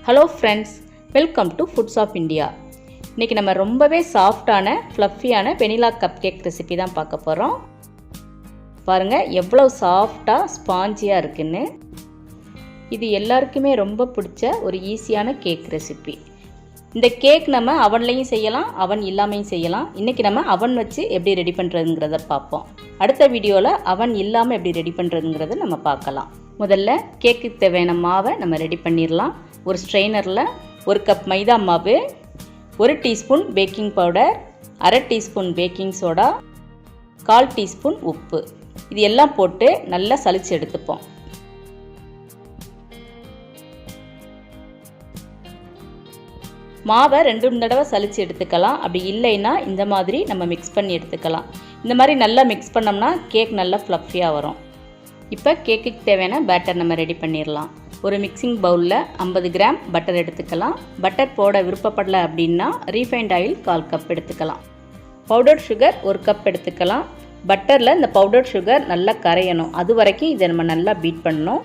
Hello friends, welcome to foods of India. இன்றைக்கி நம்ம ரொம்பவே சாஃப்டான ஃப்ளஃபியான வெனிலா கப் கேக் ரெசிபி தான் பார்க்க போகிறோம். பாருங்கள் எவ்வளோ சாஃப்டாக ஸ்பாஞ்சியாக இருக்குன்னு. இது எல்லாருக்குமே ரொம்ப பிடிச்ச ஒரு ஈஸியான கேக் ரெசிபி. இந்த கேக் நம்ம அவன்லையும் செய்யலாம், அவன் இல்லாமையும் செய்யலாம். இன்றைக்கி நம்ம அவன் வச்சு எப்படி ரெடி பண்ணுறதுங்கிறத பார்ப்போம். அடுத்த வீடியோவில் அவன் இல்லாமல் எப்படி ரெடி பண்ணுறதுங்கிறத நம்ம பார்க்கலாம். முதல்ல கேக்குக்கு தேவையான மாவை நம்ம ரெடி பண்ணிடலாம். ஒரு ஸ்ட்ரெயினரில் 1 கப் மைதா மாவு, 1 டீஸ்பூன் பேக்கிங் பவுடர், அரை டீஸ்பூன் பேக்கிங் சோடா, 1/4 டீஸ்பூன் உப்பு, இது எல்லாம் போட்டு நல்லா சலிச்சு எடுத்துப்போம். மாவை 2 தடவை சலிச்சு எடுத்துக்கலாம். அப்படி இல்லைன்னா இந்த மாதிரி நம்ம மிக்ஸ் பண்ணி எடுத்துக்கலாம். இந்த மாதிரி நல்லா மிக்ஸ் பண்ணோம்னா கேக் நல்லா ஃப்ளஃபியாக வரும். இப்போ கேக்குக்கு தேவையான பேட்டர் நம்ம ரெடி பண்ணிடலாம். ஒரு மிக்சிங் பவுலில் 50 கிராம் பட்டர் எடுத்துக்கலாம். பட்டர் போட விருப்பப்படலை அப்படின்னா ரீஃபைண்ட் ஆயில் 1/4 கப் எடுத்துக்கலாம். பவுடர் சுகர் 1 கப் எடுத்துக்கலாம். பட்டரில் இந்த பவுடர் சுகர் நல்லா கரையணும், அது வரைக்கும் இதை நம்ம நல்லா பீட் பண்ணணும்.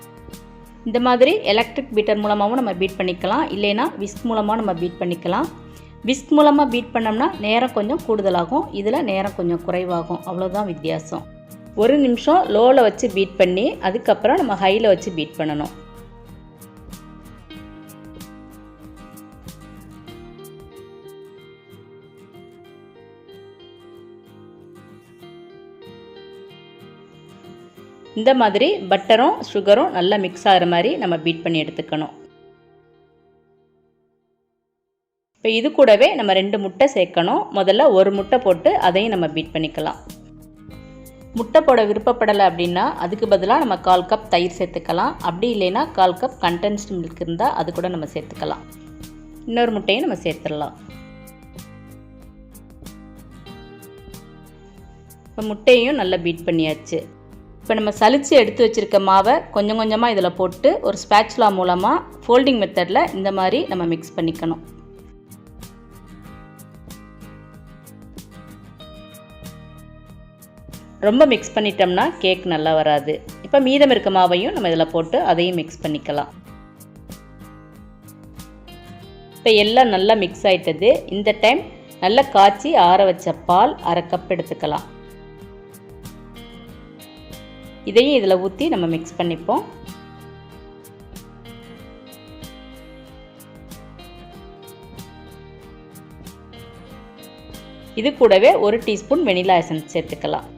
இந்த மாதிரி எலக்ட்ரிக் பீட்டர் மூலமாகவும் நம்ம பீட் பண்ணிக்கலாம், இல்லைன்னா விஸ்க் மூலமாக நம்ம பீட் பண்ணிக்கலாம். விஸ்க் மூலமாக பீட் பண்ணோம்னா நேரம் கொஞ்சம் கூடுதலாகும், இதில் நேரம் கொஞ்சம் குறைவாகும், அவ்வளோதான் வித்தியாசம். 1 நிமிஷம் லோவில் வச்சு பீட் பண்ணி அதுக்கப்புறம் நம்ம ஹையில் வச்சு பீட் பண்ணணும். இந்த மாதிரி பட்டரும் சுகரும் நல்லா மிக்ஸ் ஆகிற மாதிரி நம்ம பீட் பண்ணி எடுத்துக்கணும். இப்போ இது கூடவே நம்ம 2 முட்டை சேர்க்கணும். முதல்ல 1 முட்டை போட்டு அதையும் நம்ம பீட் பண்ணிக்கலாம். முட்டை போட விருப்பப்படலை அப்படின்னா அதுக்கு பதிலாக நம்ம 1/4 கப் தயிர் சேர்த்துக்கலாம். அப்படி இல்லைன்னா 1/4 கப் கண்டென்ஸ்டு மில்க் இருந்தால் அது கூட நம்ம சேர்த்துக்கலாம். இன்னொரு முட்டையும் நம்ம சேர்த்துடலாம். இப்போ முட்டையும் நல்லா பீட் பண்ணியாச்சு. இப்போ நம்ம சலிச்சு எடுத்து வச்சுருக்க மாவை கொஞ்சம் கொஞ்சமாக இதில் போட்டு ஒரு ஸ்பாச்சுலா மூலமாக ஃபோல்டிங் மெத்தடில் இந்த மாதிரி நம்ம மிக்ஸ் பண்ணிக்கணும். ரொம்ப மிக்ஸ் பண்ணிட்டோம்னா கேக் நல்லா வராது. இப்போ மீதம் இருக்க மாவையும் நம்ம இதில் போட்டு அதையும் மிக்ஸ் பண்ணிக்கலாம். இப்போ எல்லாம் நல்லா மிக்ஸ் ஆகிட்டது. இந்த டைம் நல்லா காய்ச்சி ஆற வச்ச பால் 1/2 கப் எடுத்துக்கலாம். இதையும் இதில் ஊற்றி நம்ம மிக்ஸ் பண்ணிப்போம். இது கூடவே 1 டீஸ்பூன் வெனிலா எசன்ஸ் சேர்த்துக்கலாம்.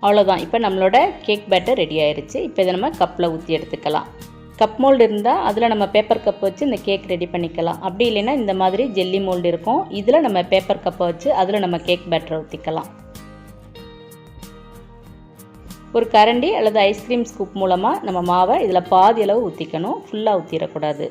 அவ்வளோதான். இப்போ நம்மளோட கேக் பேட்டர் ரெடி ஆயிடுச்சு. இப்போ இதை நம்ம கப்பில் ஊற்றி எடுத்துக்கலாம். கப் மோல்டு இருந்தால் அதில் நம்ம பேப்பர் கப் வச்சு இந்த கேக் ரெடி பண்ணிக்கலாம். அப்படி இல்லைன்னா இந்த மாதிரி ஜெல்லி மோல்டு இருக்கும், இதில் நம்ம பேப்பர் கப்பை வச்சு அதில் நம்ம கேக் பேட்டரை ஊற்றிக்கலாம். ஒரு கரண்டி அல்லது ஐஸ்கிரீம் ஸ்கூப் மூலமாக நம்ம மாவை இதில் பாதி அளவு ஊற்றிக்கணும், ஃபுல்லாக ஊற்றிடக்கூடாது.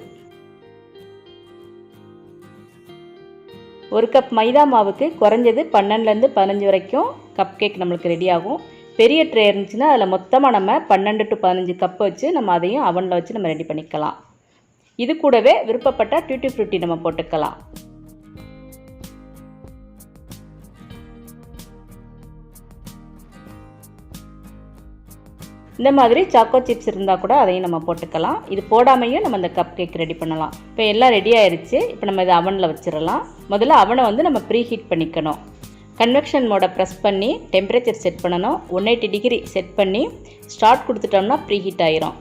1 கப் மைதா மாவுக்கு குறைஞ்சது 12லேருந்து 15 வரைக்கும் கப் கேக் நம்மளுக்கு ரெடி ஆகும். பெரிய ட்ரே இருந்துச்சுன்னா அதில் மொத்தமாக நம்ம 12 to 15 கப் வச்சு நம்ம அதையும் அவனில் வச்சு நம்ம ரெடி பண்ணிக்கலாம். இது கூடவே விருப்பப்பட்ட டியூட்டி ஃப்ரூட்டி நம்ம போட்டுக்கலாம். இந்த மாதிரி சாக்கோ சிப்ஸ் இருந்தால் கூட அதையும் நம்ம போட்டுக்கலாம். இது போடாமையும் நம்ம இந்த கப் கேக் ரெடி பண்ணலாம். இப்போ எல்லாம் ரெடி ஆயிடுச்சு. இப்போ நம்ம இதை அவனில் வச்சிடலாம். முதல்ல அவனை நம்ம ப்ரீ ஹீட் பண்ணிக்கணும். கன்வெக்ஷன் மோடை ப்ரெஸ் பண்ணி டெம்பரேச்சர் செட் பண்ணணும். 180 டிகிரி செட் பண்ணி ஸ்டார்ட் கொடுத்துட்டோம்னா ப்ரீ ஹீட் ஆயிரும்.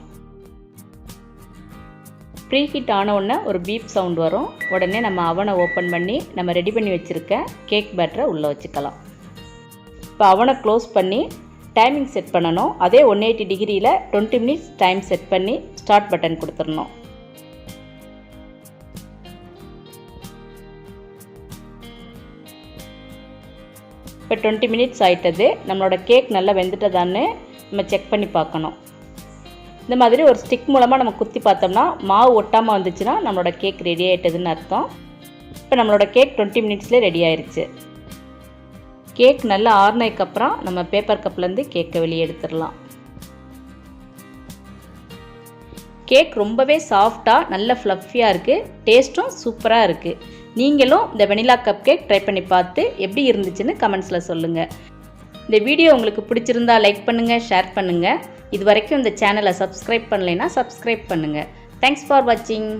ப்ரீ ஹீட் ஆன உடனே ஒரு பீப் சவுண்ட் வரும். உடனே நம்ம அவனை ஓப்பன் பண்ணி நம்ம ரெடி பண்ணி வச்சுருக்க கேக் பேட்டரை உள்ளே வச்சுக்கலாம். இப்போ அவனை க்ளோஸ் பண்ணி டைமிங் செட் பண்ணணும். அதே 180 டிகிரியில் 20 மினிட்ஸ் டைம் செட் பண்ணி ஸ்டார்ட் பட்டன் கொடுத்துடணும். இப்போ 20 மினிட்ஸ் ஆகிட்டது. நம்மளோட கேக் நல்லா வெந்துட்டதான்னு நம்ம செக் பண்ணி பார்க்கணும். இந்த மாதிரி ஒரு ஸ்டிக் மூலமாக நம்ம குத்தி பார்த்தோம்னா மாவு ஒட்டாமல் வந்துச்சுன்னா நம்மளோட கேக் ரெடி ஆகிட்டதுன்னு அர்த்தம். இப்போ நம்மளோட கேக் 20 மினிட்ஸ்லேயே ரெடி ஆயிடுச்சு. கேக் நல்லா ஆறுனதுக்கப்புறம் நம்ம பேப்பர் கப்லேருந்து கேக்கை வெளியே எடுத்துடலாம். கேக் ரொம்பவே சாஃப்டாக நல்ல ஃப்ளஃபியாக இருக்குது, டேஸ்ட்டும் சூப்பராக இருக்குது. நீங்களும் இந்த வெனிலா கப் கேக் ட்ரை பண்ணி பார்த்து எப்படி இருந்துச்சுன்னு கமெண்ட்ஸில் சொல்லுங்கள். இந்த வீடியோ உங்களுக்கு பிடிச்சிருந்தா லைக் பண்ணுங்கள், ஷேர் பண்ணுங்கள். இது வரைக்கும் இந்த சேனலை சப்ஸ்கிரைப் பண்ணலைன்னா சப்ஸ்கிரைப் பண்ணுங்கள். தேங்க்ஸ் ஃபார் வாட்சிங்.